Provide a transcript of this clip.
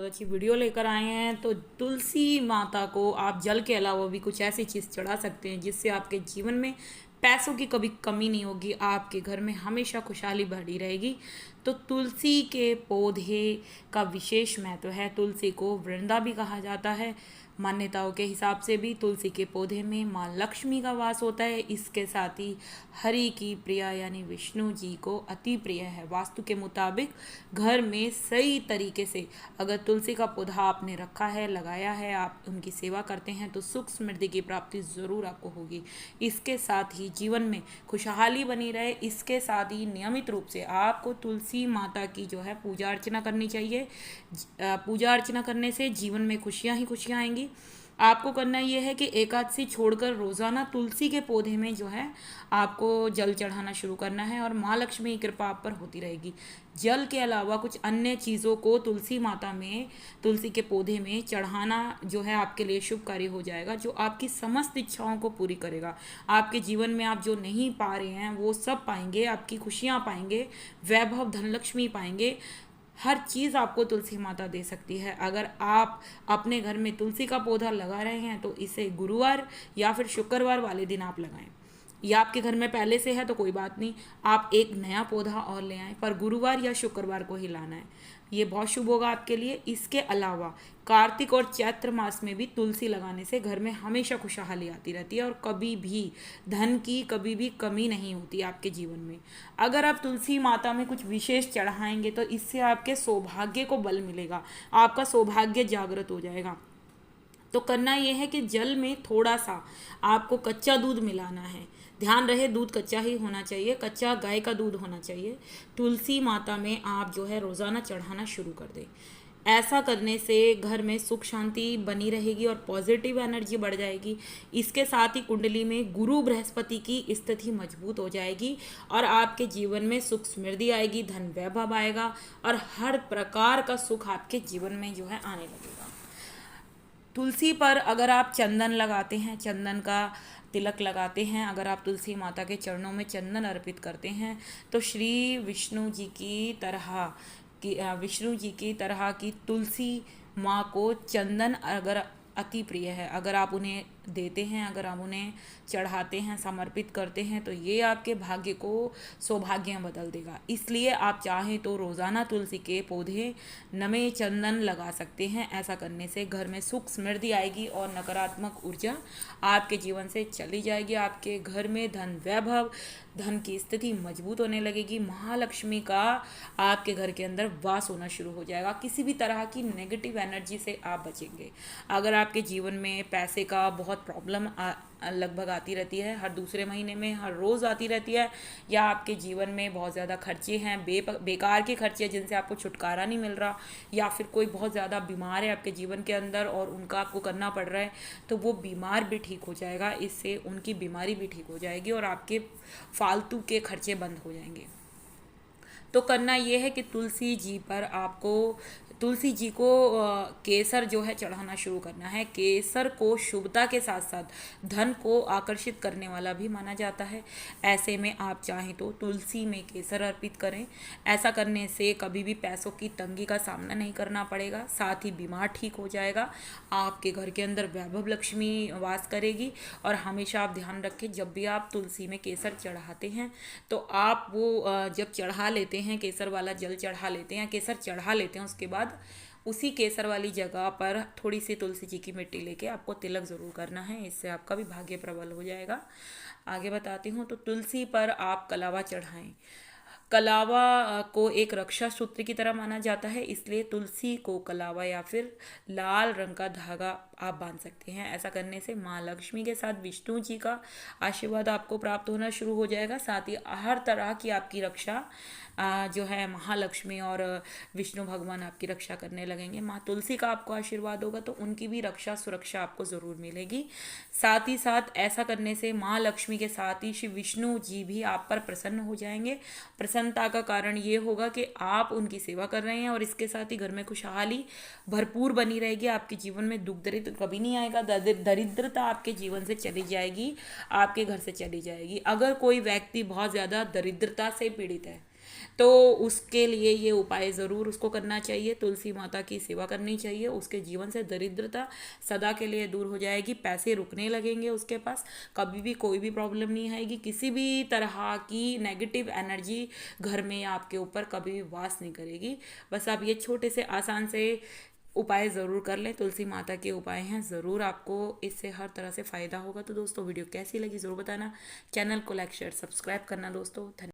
अच्छी वीडियो लेकर आए हैं। तो तुलसी माता को आप जल के अलावा भी कुछ ऐसी चीज़ चढ़ा सकते हैं जिससे आपके जीवन में पैसों की कभी कमी नहीं होगी, आपके घर में हमेशा खुशहाली भरी रहेगी। तो तुलसी के पौधे का विशेष महत्व है। तुलसी को वृंदा भी कहा जाता है। मान्यताओं के हिसाब से भी तुलसी के पौधे में माँ लक्ष्मी का वास होता है। इसके साथ ही हरि की प्रिया यानी विष्णु जी को अति प्रिय है। वास्तु के मुताबिक घर में सही तरीके से अगर तुलसी का पौधा आपने रखा है, लगाया है, आप उनकी सेवा करते हैं तो सुख समृद्धि की प्राप्ति ज़रूर आपको होगी। इसके साथ ही जीवन में खुशहाली बनी रहे, इसके साथ ही नियमित रूप से आपको तुलसी माता की जो है पूजा अर्चना करनी चाहिए। पूजा अर्चना करने से जीवन में खुशियाँ ही खुशियाँ आएंगी। आपको करना यह है कि एकादशी छोड़कर रोज़ाना तुलसी के पौधे में जो है आपको जल चढ़ाना शुरू करना है और माँ लक्ष्मी की कृपा आप पर होती रहेगी। जल के अलावा कुछ अन्य चीज़ों को तुलसी माता में, तुलसी के पौधे में चढ़ाना जो है आपके लिए शुभ कार्य हो जाएगा, जो आपकी समस्त इच्छाओं को पूरी करेगा। आपके जीवन में आप जो नहीं पा रहे हैं वो सब पाएंगे, आपकी खुशियाँ पाएंगे, वैभव धनलक्ष्मी पाएंगे। हर चीज़ आपको तुलसी माता दे सकती है। अगर आप अपने घर में तुलसी का पौधा लगा रहे हैं तो इसे गुरुवार या फिर शुक्रवार वाले दिन आप लगाएं। या आपके घर में पहले से है तो कोई बात नहीं, आप एक नया पौधा और ले आएं, पर गुरुवार या शुक्रवार को ही लाना है। ये बहुत शुभ होगा आपके लिए। इसके अलावा कार्तिक और चैत्र मास में भी तुलसी लगाने से घर में हमेशा खुशहाली आती रहती है और कभी भी धन की कभी भी कमी नहीं होती आपके जीवन में। अगर आप तुलसी माता में कुछ विशेष चढ़ाएंगे तो इससे आपके सौभाग्य को बल मिलेगा, आपका सौभाग्य जागृत हो जाएगा। तो करना यह है कि जल में थोड़ा सा आपको कच्चा दूध मिलाना है। ध्यान रहे दूध कच्चा ही होना चाहिए, कच्चा गाय का दूध होना चाहिए। तुलसी माता में आप जो है रोज़ाना चढ़ाना शुरू कर दें। ऐसा करने से घर में सुख शांति बनी रहेगी और पॉजिटिव एनर्जी बढ़ जाएगी। इसके साथ ही कुंडली में गुरु बृहस्पति की स्थिति मजबूत हो जाएगी और आपके जीवन में सुख समृद्धि आएगी, धन वैभव आएगा और हर प्रकार का सुख आपके जीवन में जो है आने लगेगा। तुलसी पर अगर आप चंदन लगाते हैं, चंदन का तिलक लगाते हैं, अगर आप तुलसी माता के चरणों में चंदन अर्पित करते हैं तो श्री विष्णु जी की तरह की तुलसी माँ को चंदन अगर अति प्रिय है। अगर आप उन्हें देते हैं, अगर आप उन्हें चढ़ाते हैं, समर्पित करते हैं तो ये आपके भाग्य को सौभाग्य में बदल देगा। इसलिए आप चाहें तो रोज़ाना तुलसी के पौधे नमे चंदन लगा सकते हैं। ऐसा करने से घर में सुख समृद्धि आएगी और नकारात्मक ऊर्जा आपके जीवन से चली जाएगी। आपके घर में धन वैभव, धन की स्थिति मजबूत होने लगेगी। महालक्ष्मी का आपके घर के अंदर वास होना शुरू हो जाएगा। किसी भी तरह की नेगेटिव एनर्जी से आप बचेंगे। अगर आपके जीवन में पैसे का बहुत प्रॉब्लम लगभग आती रहती है, हर दूसरे महीने में, हर रोज़ आती रहती है, या आपके जीवन में बहुत ज़्यादा खर्चे हैं, बेकार के खर्चे जिनसे आपको छुटकारा नहीं मिल रहा, या फिर कोई बहुत ज़्यादा बीमार है आपके जीवन के अंदर और उनका आपको करना पड़ रहा है, तो वो बीमार भी ठीक हो जाएगा। इससे उनकी बीमारी भी ठीक हो जाएगी और आपके फालतू के खर्चे बंद हो जाएंगे। तो करना ये है कि तुलसी जी पर आपको, तुलसी जी को केसर जो है चढ़ाना शुरू करना है। केसर को शुभता के साथ साथ धन को आकर्षित करने वाला भी माना जाता है। ऐसे में आप चाहें तो तुलसी में केसर अर्पित करें। ऐसा करने से कभी भी पैसों की तंगी का सामना नहीं करना पड़ेगा, साथ ही बीमार ठीक हो जाएगा। आपके घर के अंदर वैभव लक्ष्मी वास करेगी। और हमेशा आप ध्यान रखें, जब भी आप तुलसी में केसर चढ़ाते हैं तो आप वो जब चढ़ा लेते हैं, केसर वाला जल चढ़ा लेते हैं, केसर चढ़ा लेते हैं, उसके बाद उसी केसर वाली जगह पर थोड़ी सी तुलसी जी की मिट्टी लेके आपको तिलक ज़रूर करना है। इससे आपका भी भाग्य प्रबल हो जाएगा। आगे बताती हूँ। तो तुलसी पर आप कलावा चढ़ाएं। कलावा को एक रक्षा सूत्र की तरह माना जाता है, इसलिए तुलसी को कलावा या फिर लाल रंग का धागा आप बांध सकते हैं। ऐसा करने से माँ लक्ष्मी के साथ विष्णु जी का आशीर्वाद आपको प्राप्त होना शुरू हो जाएगा। साथ ही हर तरह की आपकी रक्षा जो है महालक्ष्मी और विष्णु भगवान आपकी रक्षा करने लगेंगे। माँ तुलसी का आपको आशीर्वाद होगा तो उनकी भी रक्षा सुरक्षा आपको ज़रूर मिलेगी। साथ ही साथ ऐसा करने से माँ लक्ष्मी के साथ ही श्री विष्णु जी भी आप पर प्रसन्न हो जाएंगे। प्रसन्नता का कारण ये होगा कि आप उनकी सेवा कर रहे हैं और इसके साथ ही घर में खुशहाली भरपूर बनी रहेगी। आपके जीवन में दुख दरिद्र कभी नहीं आएगा। दरिद्रता आपके जीवन से चली जाएगी, आपके घर से चली जाएगी। अगर कोई व्यक्ति बहुत ज़्यादा दरिद्रता से पीड़ित है तो उसके लिए ये उपाय ज़रूर उसको करना चाहिए। तुलसी माता की सेवा करनी चाहिए, उसके जीवन से दरिद्रता सदा के लिए दूर हो जाएगी, पैसे रुकने लगेंगे उसके पास, कभी भी कोई भी प्रॉब्लम नहीं आएगी, किसी भी तरह की नेगेटिव एनर्जी घर में आपके ऊपर कभी भी वास नहीं करेगी। बस आप ये छोटे से आसान से उपाय ज़रूर कर लें, तुलसी माता के उपाय हैं, ज़रूर आपको इससे हर तरह से फ़ायदा होगा। तो दोस्तों वीडियो कैसी लगी ज़रूर बताना, चैनल को लाइक शेयर सब्सक्राइब करना दोस्तों। धन्यवाद।